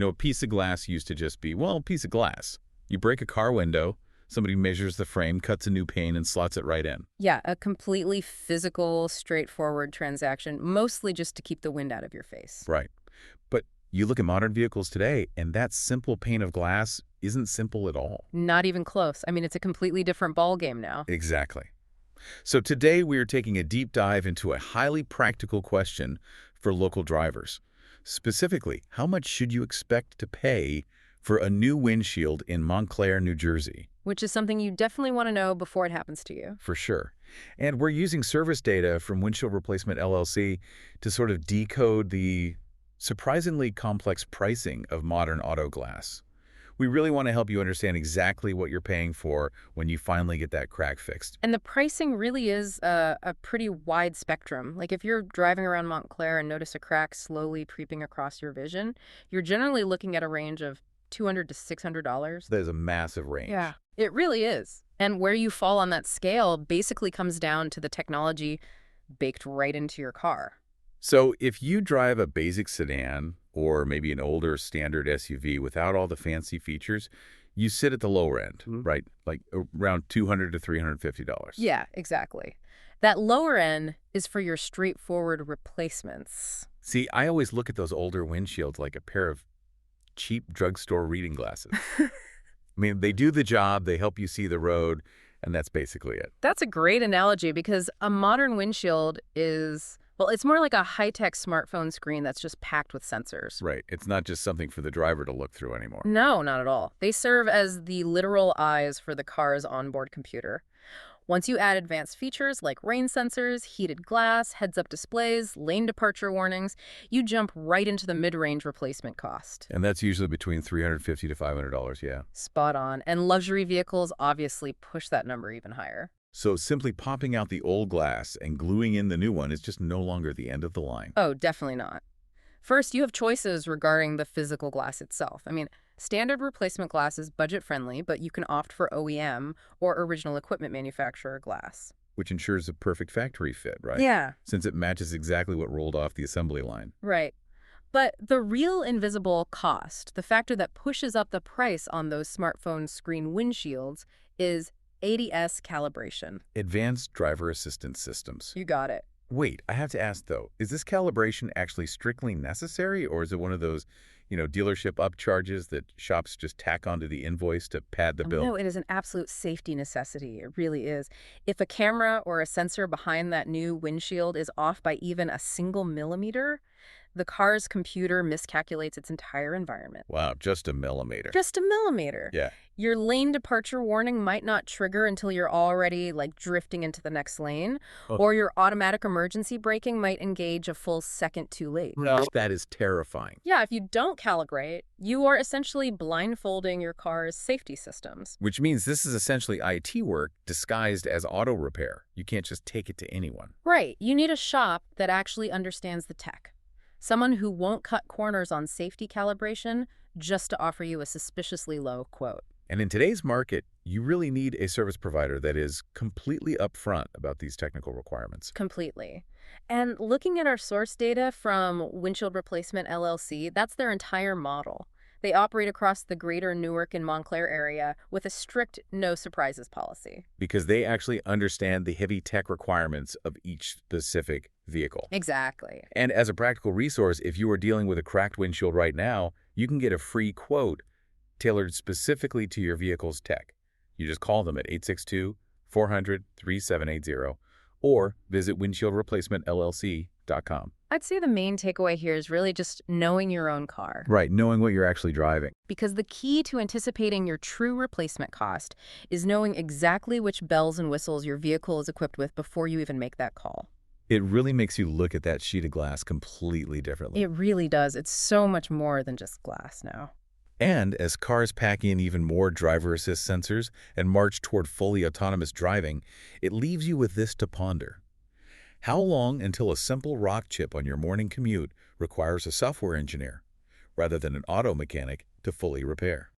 A piece of glass used to just be, well, a piece of glass. You break a car window, somebody measures the frame, cuts a new pane, and slots it right in. Yeah, a completely physical, straightforward transaction, mostly just to keep the wind out of your face. Right. But you look at modern vehicles today, and that simple pane of glass isn't simple at all. Not even close. I mean, it's a completely different ballgame now. Exactly. So today we are taking a deep dive into a highly practical question for local drivers. Specifically, how much should you expect to pay for a new windshield in Montclair, New Jersey? Which is something you definitely want to know before it happens to you. For sure. And we're using service data from Windshield Replacement LLC to sort of decode the surprisingly complex pricing of modern auto glass. We really want to help you understand exactly what you're paying for when you finally get that crack fixed. And the pricing really is a pretty wide spectrum. Like if you're driving around Montclair and notice a crack slowly creeping across your vision, you're generally looking at a range of $200 to $600. That is a massive range. Yeah, it really is. And where you fall on that scale basically comes down to the technology baked right into your car. So if you drive a basic sedan or maybe an older standard SUV without all the fancy features, you sit at the lower end, right? Like around $200 to $350. Yeah, exactly. That lower end is for your straightforward replacements. See, I always look at those older windshields like a pair of cheap drugstore reading glasses. I mean, they do the job, they help you see the road, and that's basically it. That's a great analogy because a modern windshield is, well, it's more like a high-tech smartphone screen that's just packed with sensors. Right. It's not just something for the driver to look through anymore. No, not at all. They serve as the literal eyes for the car's onboard computer. Once you add advanced features like rain sensors, heated glass, heads-up displays, lane departure warnings, you jump right into the mid-range replacement cost. And that's usually between $350 to $500, yeah. Spot on. And luxury vehicles obviously push that number even higher. So simply popping out the old glass and gluing in the new one is just no longer the end of the line. Oh, definitely not. First, you have choices regarding the physical glass itself. I mean, standard replacement glass is budget-friendly, but you can opt for OEM or original equipment manufacturer glass. Which ensures a perfect factory fit, right? Yeah. Since it matches exactly what rolled off the assembly line. Right. But the real invisible cost, the factor that pushes up the price on those smartphone screen windshields, is ADS calibration. Advanced Driver Assistance Systems. You got it. Wait, I have to ask, though, is this calibration actually strictly necessary, or is it one of those, dealership upcharges that shops just tack onto the invoice to pad the bill? No, it is an absolute safety necessity. It really is. If a camera or a sensor behind that new windshield is off by even a single millimeter, the car's computer miscalculates its entire environment. Wow, just a millimeter. Just a millimeter. Yeah. Your lane departure warning might not trigger until you're already, drifting into the next lane, or your automatic emergency braking might engage a full second too late. That is terrifying. Yeah, if you don't calibrate, you are essentially blindfolding your car's safety systems. Which means this is essentially IT work disguised as auto repair. You can't just take it to anyone. Right. You need a shop that actually understands the tech. Someone who won't cut corners on safety calibration just to offer you a suspiciously low quote. And in today's market, you really need a service provider that is completely upfront about these technical requirements. Completely. And looking at our source data from Windshield Replacement LLC, that's their entire model. They operate across the greater Newark and Montclair area with a strict no surprises policy. Because they actually understand the heavy tech requirements of each specific vehicle. Exactly. And as a practical resource, if you are dealing with a cracked windshield right now, you can get a free quote tailored specifically to your vehicle's tech. You just call them at 862-400-3780 or visit windshieldreplacementllc.com. I'd say the main takeaway here is really just knowing your own car. Right, knowing what you're actually driving. Because the key to anticipating your true replacement cost is knowing exactly which bells and whistles your vehicle is equipped with before you even make that call. It really makes you look at that sheet of glass completely differently. It really does. It's so much more than just glass now. And as cars pack in even more driver assist sensors and march toward fully autonomous driving, it leaves you with this to ponder. How long until a simple rock chip on your morning commute requires a software engineer, rather than an auto mechanic to fully repair?